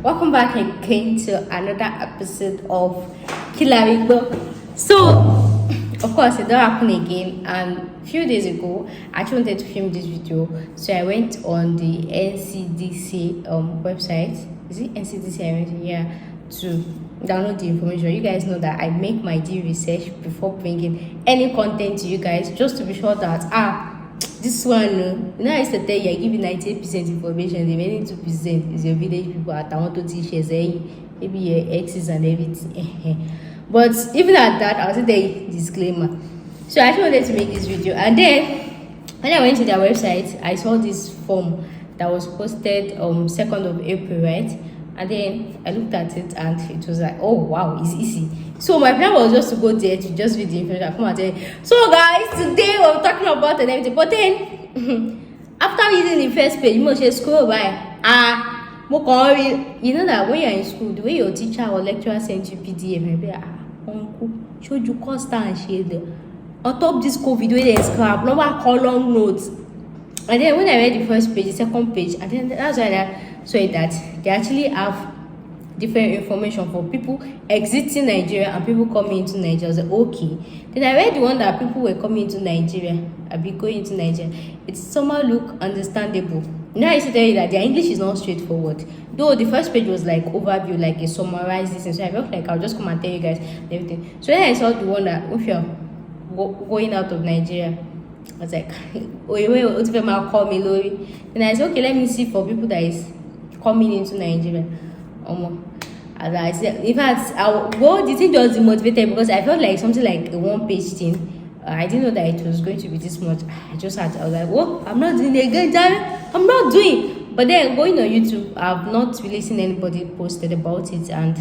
Welcome back again to another episode of Killer. So, of course, it don't happen again. And a few days ago, I actually wanted to film this video, so I went on the NCDC website. Is it NCDC? I went to download the information. You guys know that I make my due research before bringing any content to you guys, just to be sure that this one, I used to tell you I give you 98% information, the remaining 2% is your village people at want to teach you, maybe your exes and everything. But even at that, I was a disclaimer. So I actually wanted to make this video, and then when I went to their website, I saw this form that was posted 2nd of April, right? And then I looked at it and it was like, oh wow, it's easy. So my plan was just to go there to just read the information. Come on, so guys, today we're talking about and everything. But then after reading the first page, you must just scroll by. You know that when you're in school, the way your teacher or lecturer sends you PDF, maybe uncle showed you constant and shade. On top this COVID, where they scrap, number column notes. And then when I read the first page, the second page, and then that's why I saw that they actually have different information for people exiting Nigeria and people coming into Nigeria. I was like, okay. Then I read the one that people were coming into Nigeria, I'll be going into Nigeria. It somehow look understandable. Now I used to tell you that their English is not straightforward. Though the first page was like overview, like a summarized this, and so I felt like I'll just come and tell you guys everything. So then I saw the one that if you're going out of Nigeria, I was like, oh, call me Lori. Then I said, okay, let me see for people that is coming into Nigeria. As I said, in fact, the thing just demotivated because I felt like something like a one-page thing. I didn't know that it was going to be this much. I was like, oh, I'm not doing it again, Jared. I'm not doing. But then going on YouTube, I've not really seen anybody posted about it, and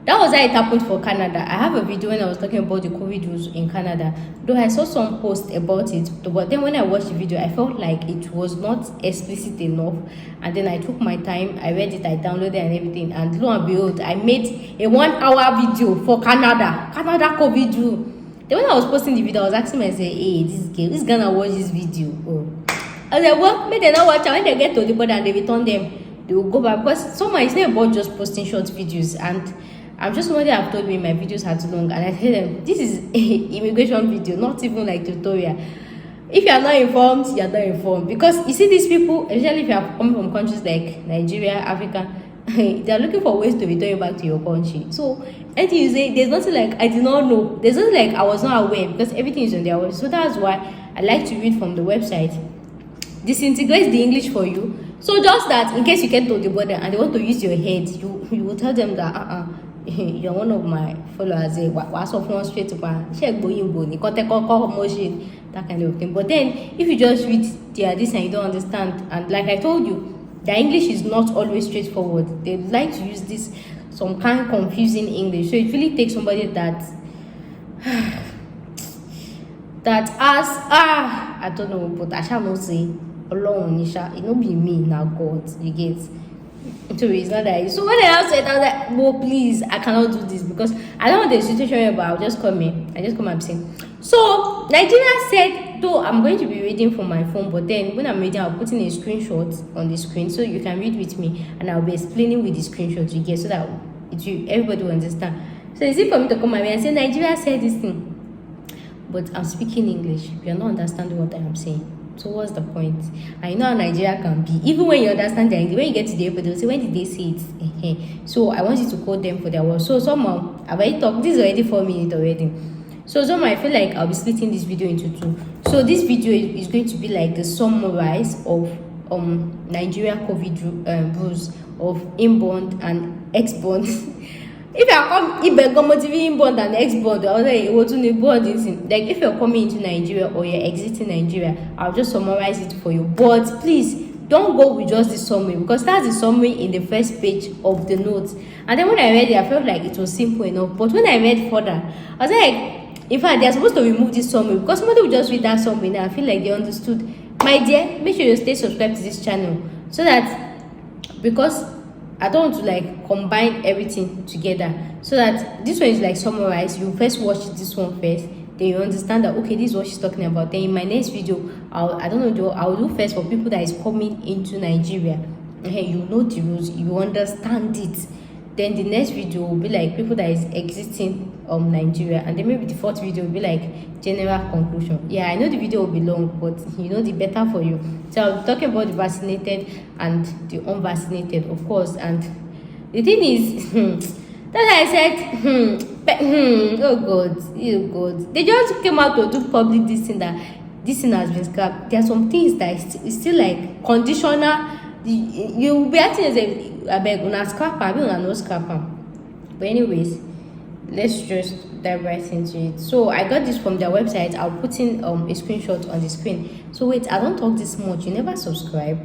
that was how it happened for Canada. I have a video when I was talking about the COVID rules in Canada. Though I saw some post about it, but then when I watched the video, I felt like it was not explicit enough. And then I took my time, I read it, I downloaded and everything. And lo and behold, I made a 1-hour video for Canada COVID rule. Then when I was posting the video, I was asking myself, hey, this gonna watch this video. I was like, well, maybe they not watch. And when they get to the border and they return them, they will go back. Because somehow it's not about just posting short videos. And I'm just somebody have told me my videos are too long, and I tell them this is an immigration video, not even like tutorial. If you are not informed, you are not informed, because you see these people, especially if you are coming from countries like Nigeria, Africa, they are looking for ways to return you back to your country. So anything you say, there's nothing like I did not know, there's nothing like I was not aware, because everything is on their website. So that's why I like to read from the website. This integrates the English for you, so just that in case you get to the border and they want to use your head, you will tell them that you're one of my followers, straight to that kind of thing. But then if you just read this and you don't understand, and like I told you, the English is not always straightforward. They like to use this some kind of confusing English. So it really takes somebody that has I don't know, but I shall not say alone, it not be me now, God, you get. So it's not that. So when I said, I was like, "Oh, please, I cannot do this because I don't want the situation where I'll just come in. I just come and say." So Nigeria said, though I'm going to be reading from my phone, but then when I'm reading, I'll put in a screenshot on the screen so you can read with me, and I'll be explaining with the screenshot you get so that everybody will understand. So it's easy for me to come and say Nigeria said this thing, but I'm speaking English. You're not understanding what I am saying. So what's the point? I know how Nigeria can be. Even when you understand the English, when you get to the airport, they'll say, when did they say it? So I want you to quote them for their words. So somehow, I've already talked. This is already 4 minutes already. So somehow I feel like I'll be splitting this video into two. So this video is going to be like the summarize of Nigeria COVID rules of inbound and export. If you are inbound and export, like if you're coming into Nigeria or you're exiting Nigeria, I'll just summarize it for you. But please don't go with just the summary, because that's the summary in the first page of the notes. And then when I read it, I felt like it was simple enough. But when I read further, I was like, in fact, they're supposed to remove this summary, because somebody will just read that summary and I feel like they understood. My dear, make sure you stay subscribed to this channel, so that, because I don't want to like combine everything together, so that this one is like summarized. You first watch this one first, then you understand that okay, this is what she's talking about. Then in my next video, I'll do first for people that is coming into Nigeria, you know the rules, you understand it. Then the next video will be like people that is exiting Nigeria, and then maybe the fourth video will be like general conclusion. Yeah, I know the video will be long, but you know the better for you. So I'll be talking about the vaccinated and the unvaccinated, of course. And the thing is, that's why I said, oh God, they just came out to do public this thing that this thing has been scrapped. There are some things that is still like conditional. You will be asking yourself, I beg, una scrap, I will no scrap. But anyways, let's just dive right into it. So I got this from their website. I'll put in a screenshot on the screen. So wait, I don't talk this much. You never subscribe.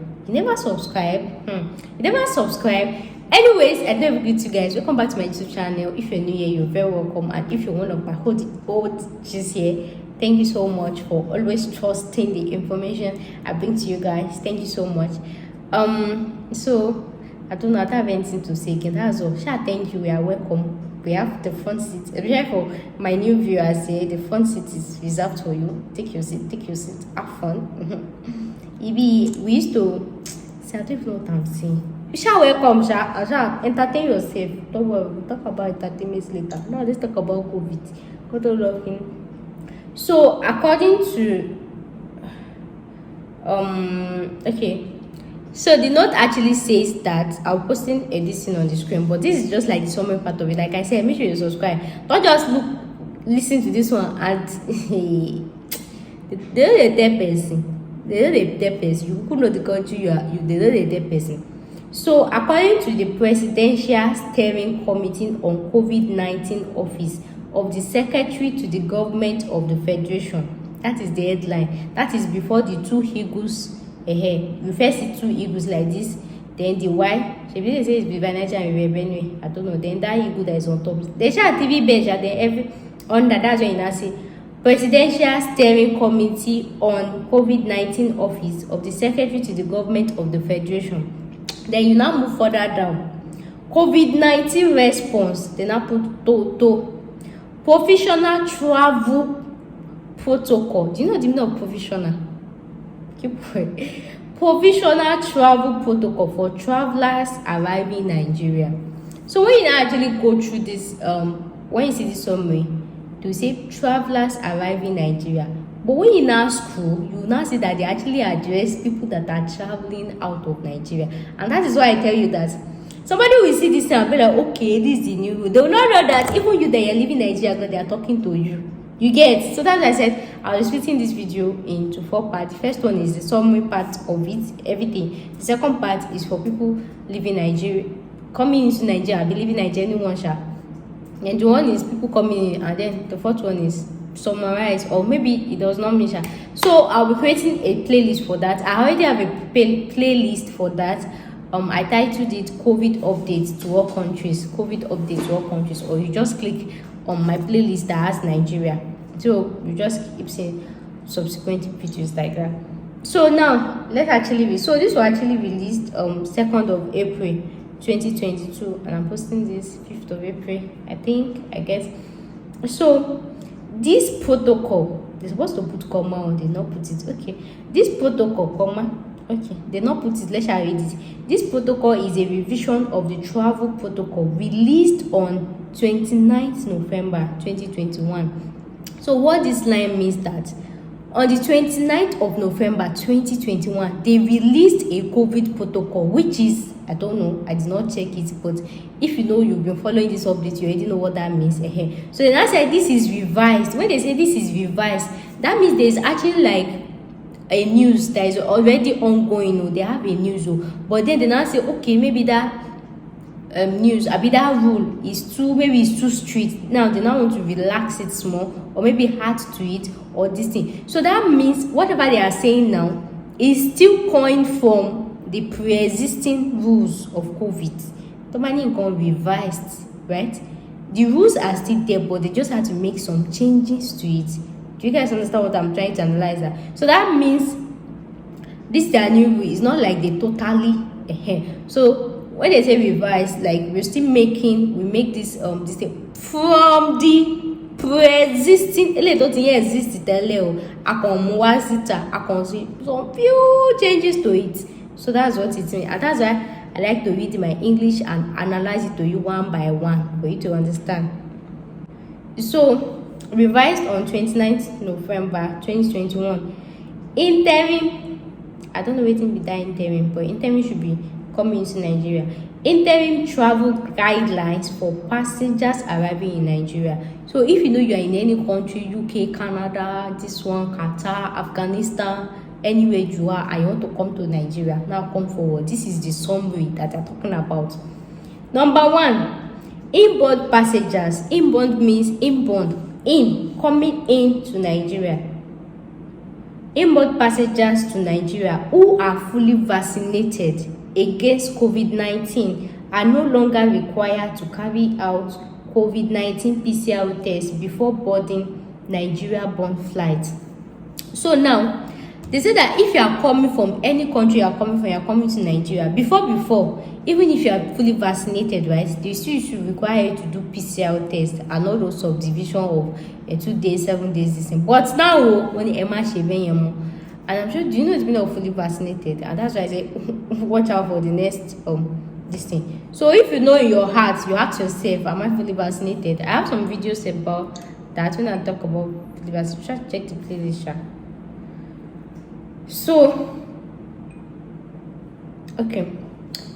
Anyways, I don't greet you guys. Welcome back to my YouTube channel. If you're new here, you're very welcome. And if you're one of my old G's here, thank you so much for always trusting the information I bring to you guys. Thank you so much. So I don't know, I don't have anything to say again. That's all. Thank you. We are welcome. We have the front seat. Especially for my new viewers here, the front seat is reserved for you. Take your seat. Have fun. We used to say, I don't even know what I'm saying. You shall welcome, entertain yourself. Don't worry, we'll talk about entertainment later. Now let's talk about COVID. God love him. So according to okay. So the note actually says that I'll posting this thing on the screen, but this is just like the summary part of it. Like I said, make sure you subscribe. Don't just listen to this one and they know the dead person. You could know the country they know the dead person. So according to the Presidential Steering Committee on COVID-19 Office of the Secretary to the Government of the Federation, that is the headline. That is before the two eagles. You first see two eagles like this, then the Y. They say it's Bivanaja and Benue. I don't know. Then that eagle that is on top. They share TV bench and then every under that's when you see Presidential Steering Committee on COVID-19 Office of the Secretary to the Government of the Federation. Then you now move further down. COVID-19 response. Then I put to professional travel protocol. Do you know the meaning of professional? Provisional travel protocol for travelers arriving in Nigeria. So when you actually go through this, when you see this summary, to say travelers arriving in Nigeria. But when you now scroll, you now see that they actually address people that are traveling out of Nigeria. And that is why I tell you that somebody will see this thing and be like, okay, this is the new rule. They will not know that even you that you're living in Nigeria, because they are talking to you. You get? So that's why I said I was splitting this video into 4 parts. The first one is the summary part of it, everything. The second part is for people living in Nigeria, coming into Nigeria, I believe in Nigeria, anyone shall. And the one is people coming in, and then the fourth one is summarize, or maybe it does not mention. So I'll be creating a playlist for that. I already have a playlist for that. I titled it COVID updates to all countries. COVID updates to all countries, or you just click on my playlist that has Nigeria. So you just keep seeing subsequent videos like that. So now let's actually read. So this was actually released 2nd of April 2022, and I'm posting this 5th of April, I guess. So this protocol, they're supposed to put comma on, they not put it. Okay, this protocol, comma, okay, they not put it. Let's read it. This protocol is a revision of the travel protocol released on 29th November 2021. So what this line means that on the 29th of November 2021, they released a COVID protocol, which is, I don't know, I did not check it, but if you know, you've been following this update, you already know what that means. So then I said this is revised. When they say this is revised, that means there's actually like a news that is already ongoing. They have a news, but then they now say, okay, maybe that news, that rule is too strict. Now they now want to relax it small, or maybe add to it, or this thing. So that means whatever they are saying now is still coined from the pre-existing rules of COVID. The money got revised, right? The rules are still there, but they just had to make some changes to it. Do you guys understand what I'm trying to analyze that? So that means this their new rule is not like they totally So when they say revised, like we make this thing from the pre-existing. Don't exist some few changes to it. So that's what it means, and that's why I like to read my English and analyze it to you one by one for you to understand. So, revised on 29th November 2021. Interim, I don't know wetin be that interim, but interim should be coming into Nigeria. Interim travel guidelines for passengers arriving in Nigeria. So if you know you are in any country, UK, Canada, this one, Qatar, Afghanistan, anywhere you are, and you want to come to Nigeria, now come forward. This is the summary that I'm talking about. Number 1, inbound passengers. Inbound means coming in to Nigeria. Inbound passengers to Nigeria who are fully vaccinated against COVID-19 are no longer required to carry out COVID-19 PCR tests before boarding Nigeria-bound flights. So now, they say that if you are coming from any country you are coming to Nigeria, before, even if you are fully vaccinated, right, they still should require you to do PCR test and all those subdivision of 2 days, 7 days, this thing. But now, when the Emma Shebenyamo, and I'm sure, do you know it's been fully vaccinated? And that's why I say, watch out for the next this thing. So if you know in your heart, you ask yourself, am I fully vaccinated? I have some videos about that when I talk about fully vaccinated. Check the playlist. So, okay.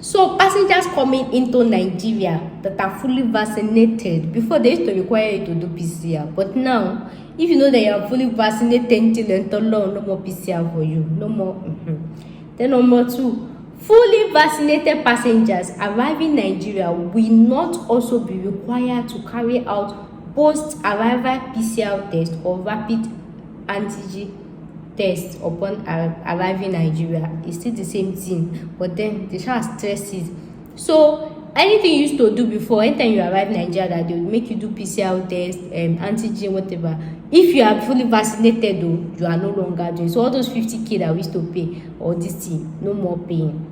So passengers coming into Nigeria that are fully vaccinated, before they used to require you to do PCR, but now if you know that you are fully vaccinated until no more PCR for you, no more. Then number 2, fully vaccinated passengers arriving in Nigeria will not also be required to carry out post-arrival PCR test or rapid antigen test upon arriving in Nigeria. It's still the same thing, but then they shall stress it. So anything you used to do before, anytime you arrive in Nigeria, that they will make you do PCR test, antigen, whatever. If you are fully vaccinated, though, you are no longer doing. So all those 50K that we used to pay, or this thing, no more paying.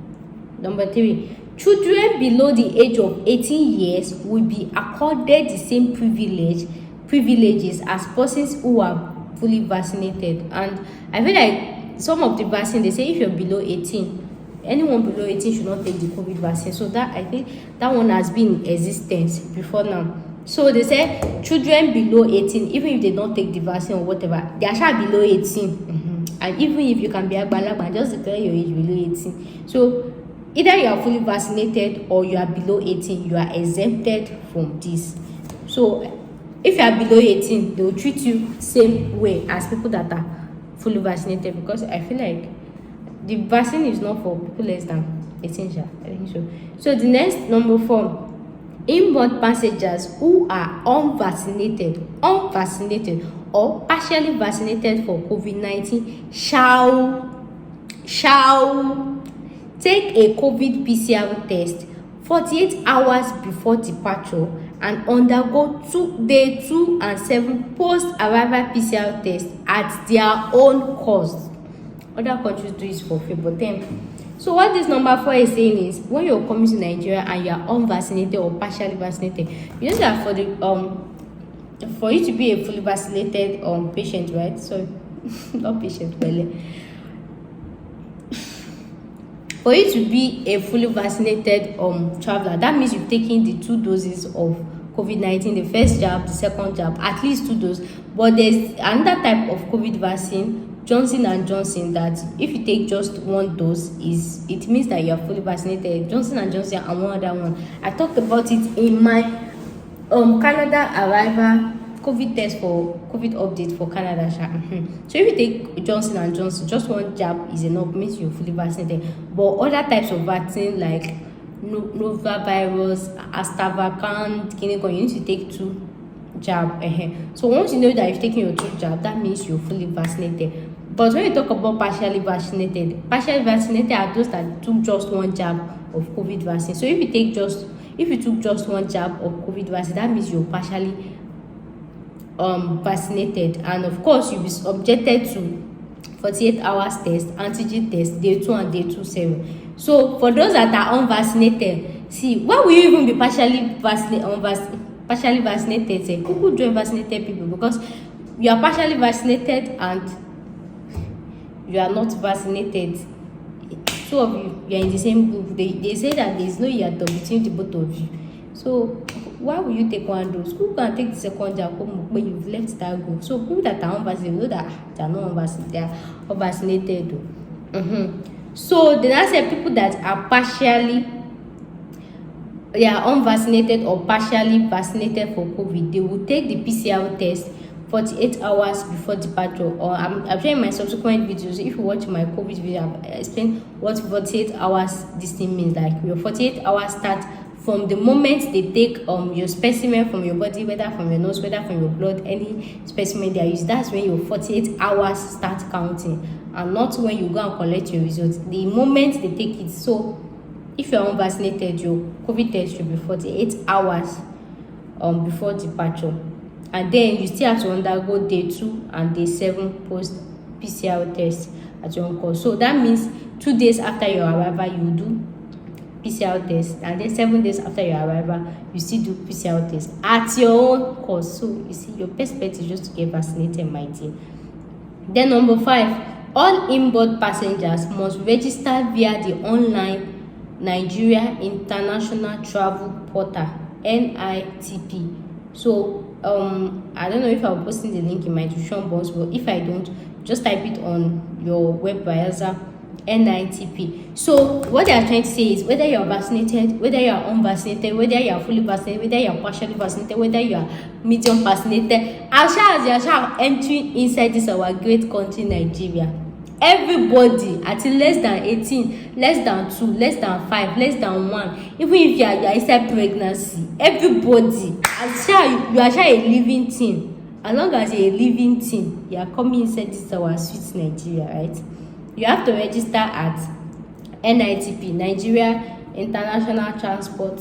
Number 3, children below the age of 18 years will be accorded the same privileges as persons who are fully vaccinated. And I feel like some of the vaccine, they say if you're below 18, anyone below 18 should not take the COVID vaccine. So that, I think that one has been in existence before now. So they say children below 18, even if they don't take the vaccine or whatever, they are actually below 18. And even if you can be agbalagba, just declare your age below 18. So either you are fully vaccinated or you are below 18, you are exempted from this. So if you are below 18, they will treat you same way as people that are fully vaccinated, because I feel like the vaccine is not for people less than 18. I think so. So the next, number 4, inbound passengers who are unvaccinated or partially vaccinated for COVID-19 shall take a COVID PCR test 48 hours before departure and undergo day 2 and 7 post-arrival PCR tests at their own cost. Other countries do it for free, but then. So what this number 4 is saying is, when you're coming to Nigeria and you are unvaccinated or partially vaccinated, you know that for you to be a fully vaccinated patient, right? So not patient, really. For you to be a fully vaccinated traveler, that means you've taken the 2 doses of COVID-19, the first jab, the second jab, at least 2 doses. But there's another type of COVID vaccine, Johnson & Johnson, that if you take just 1 dose, it means that you are fully vaccinated. Johnson & Johnson and one other one, I talked about it in my Canada arrival COVID test for COVID update for Canada. So if you take Johnson & Johnson, just 1 jab is enough, means you're fully vaccinated. But other types of vaccine like Novavirus, Astravacan, you need to take 2 jab. So once you know that you've taken your 2 jab, that means you're fully vaccinated. But when you talk about partially vaccinated are those that took just 1 jab of COVID vaccine. So if you took just 1 jab of COVID vaccine, that means you're partially vaccinated, and of course you'll be subjected to 48 hours test, antigen test, day 2 and day 27. So for those that are unvaccinated, see, why will you even be partially vaccinated? Say, who join vaccinated people? Because you are partially vaccinated and you are not vaccinated. two of you are in the same group. They say that there is no yàtọ̀ between the both of you. So why will you take one dose? Who can take the second jab when you've left that group? So people that are unvaccinated know that they are not unvaccinated. They are unvaccinated. So then I said people that are they are unvaccinated or partially vaccinated for COVID, they will take the PCR test 48 hours before departure. Or I'm showing my subsequent videos. If you watch my COVID video, I explain what 48 hours this thing means. Like your 48 hours start from the moment they take your specimen from your body, whether from your nose, whether from your blood, any specimen they are used. That's when your 48 hours start counting, and not when you go and collect your results. The moment they take it. So if you're unvaccinated, your COVID test should be 48 hours before departure. And then you still have to undergo day 2 and day 7 post PCR test at your own cost. So that means 2 days after your arrival, you do PCR test, and then 7 days after your arrival, you still do PCR test at your own cost. So you see, your best bet is just to get vaccinated, my dear. Then number 5, all inboard passengers must register via the online Nigeria International Travel Portal, NITP. So I don't know if I'll post in the link in my description box, but if I don't, just type it on your web browser, NITP. So what they are trying to say is whether you are vaccinated, whether you are unvaccinated, whether you are fully vaccinated, whether you are partially vaccinated, whether you are medium vaccinated, as far as you are entering inside this our great country Nigeria, everybody at less than 18, less than 2, less than 5, less than 1, even if you are inside pregnancy, everybody, as sure you are sure a living thing, as long as you're a living thing, you are coming inside this our sweet Nigeria, right? You have to register at NITP, Nigeria International Transport,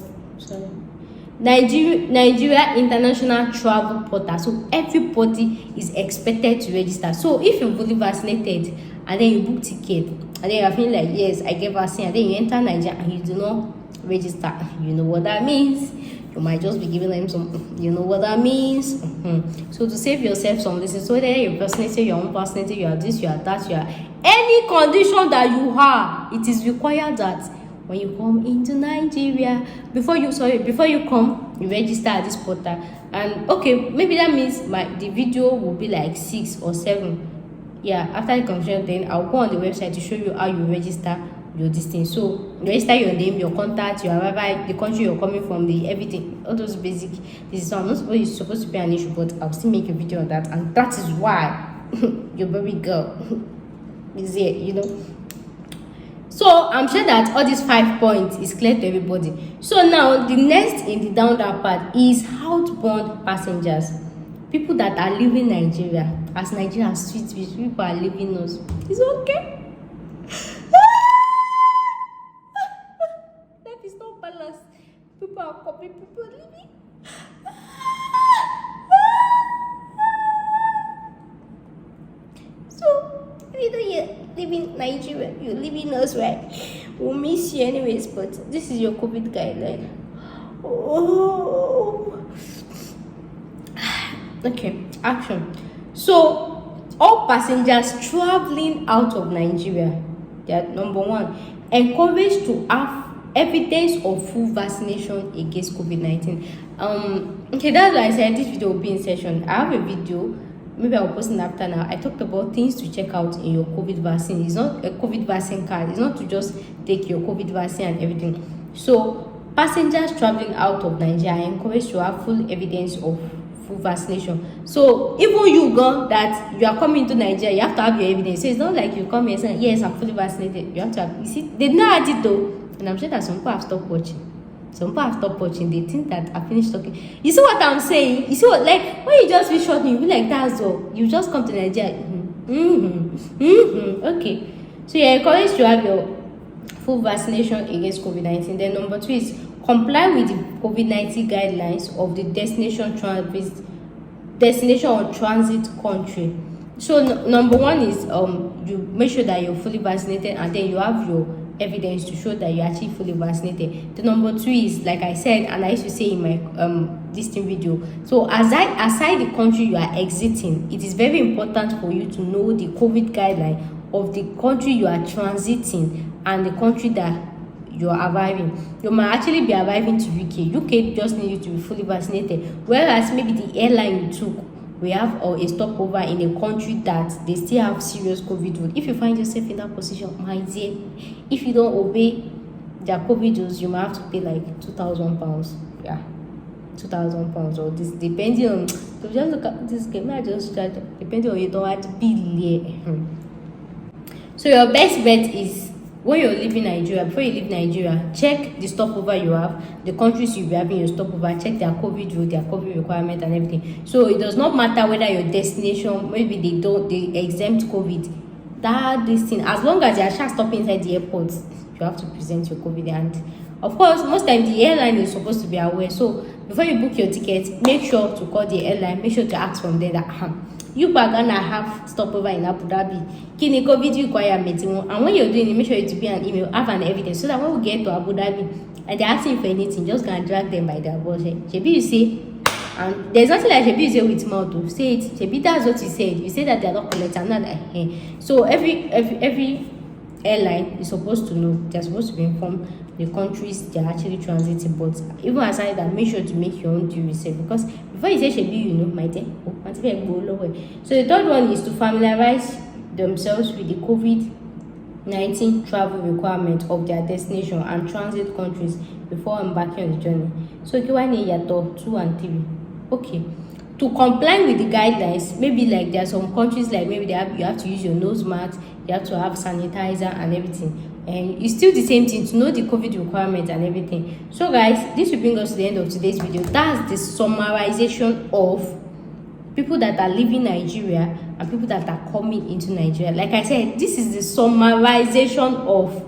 Nigeria International Travel Portal. So everybody is expected to register. So if you're fully vaccinated and then you book ticket and then you're feeling like, yes, I get vaccine, and then you enter Nigeria and you do not register, you know what that means. You might just be giving them some, you know what that means. So to save yourself some lessons, so whether you're vaccinated, you're unvaccinated, you are this, you are that, you are any condition that you are, it is required that when you come into Nigeria, before you come, you register at this portal. And okay, maybe that means the video will be like 6 or 7. Yeah, after the confusion, then I'll go on the website to show you how you register your distance. So you register your name, your contact, your arrival, the country you're coming from, the everything, all those basic. This is not supposed to be an issue, but I'll still make a video on that, and that is why your baby girl is here, you know. So I'm sure that all these 5 points is clear to everybody. So now the next in the down that part is outbound passengers, people that are leaving Nigeria. As Nigeria sweet, people are leaving us. It's okay. Life is not balanced. People are coming, people are leaving. So you know you're leaving Nigeria, you're leaving us, right? We'll miss you anyways, but this is your COVID guideline. Oh. Okay, action. So all passengers traveling out of Nigeria, they are number 1, encouraged to have evidence of full vaccination against COVID-19. Okay, that's why I said this video will be in session. I have a video, maybe I'll post it after now. I talked about things to check out in your COVID vaccine. It's not a COVID vaccine card. It's not to just take your COVID vaccine and everything. So passengers traveling out of Nigeria are encouraged to have full evidence of full vaccination. So even you go that you are coming to Nigeria, you have to have your evidence. So it's not like you come here and say, yes, I'm fully vaccinated. You have to have, you see, they know add it though. And I'm sure that some people have stopped watching. Some people have stopped watching. They think that I finished talking. You see what I'm saying? You see what, like, when you just be short, you be like, that's all. You just come to Nigeria. Okay. So you're encouraged to have your full vaccination against COVID-19. Then number 2 is comply with the COVID-19 guidelines of the destination or transit country. So number 1 is you make sure that you're fully vaccinated, and then you have your evidence to show that you're actually fully vaccinated. The number 2 is, like I said, and I used to say in my listing video, so aside the country you are exiting, it is very important for you to know the COVID guideline of the country you are transiting and the country that you're arriving. You might actually be arriving to UK just need you to be fully vaccinated, whereas maybe the airline you took we have a stopover in a country that they still have serious COVID rule. If you find yourself in that position, my dear, if you don't obey their COVID rules, you might have to pay like £2,000. Yeah, £2,000 or this, depending on. So just look at this game. I just charge depending on you don't have to be. So your best bet is when you're leaving Nigeria, before you leave Nigeria, check the stopover you have, the countries you'll be having your stopover, check their COVID rule, their COVID requirement and everything. So it does not matter whether your destination, maybe they exempt COVID. This thing, as long as they are just stopping inside the airport, you have to present your COVID. And of course, most times the airline is supposed to be aware. So before you book your ticket, make sure to call the airline, make sure to ask from there that you are gonna have stopover in Abu Dhabi. Kini COVID requirement, and when you're doing it, make sure to be an email, have an evidence, so that when we get to Abu Dhabi and they're asking for anything, just gonna drag them by their balls. Shebi you say, and there's nothing like Shebi you say with mouth to say it. Shebi that's what you said. You say that they're not collecting, not like So every airline is supposed to know. They're supposed to be informed the countries they're actually transiting. But even aside that, make sure to make your own due research, because before you say Shebi, you know, my dear. So the third one is to familiarize themselves with the COVID-19 travel requirement of their destination and transit countries before embarking on the journey. So Kiwani 2 and 3. Okay. To comply with the guidelines, maybe like there are some countries like maybe you have to use your nose mask, you have to have sanitizer and everything. And it's still the same thing to know the COVID requirement and everything. So guys, this will bring us to the end of today's video. That's the summarization of people that are leaving Nigeria and people that are coming into Nigeria. Like I said, this is the summarization of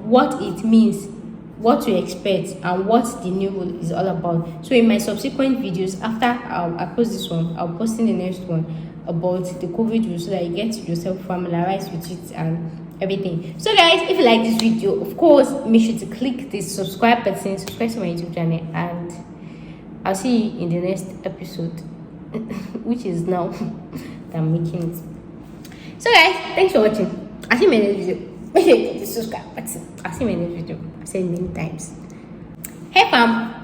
what it means, what to expect, and what the new rule is all about. So in my subsequent videos, after I post this one, I'll post in the next one about the COVID rule, so that you get yourself familiarized with it and everything. So guys, if you like this video, of course make sure to click the subscribe button, subscribe to my YouTube channel, and I'll see you in the next episode which is now that I'm making it. So guys, thanks for watching. I'll see you in my next video. Make sure to click the subscribe button. I'll see you in my next video. I've said it many times. Hey fam.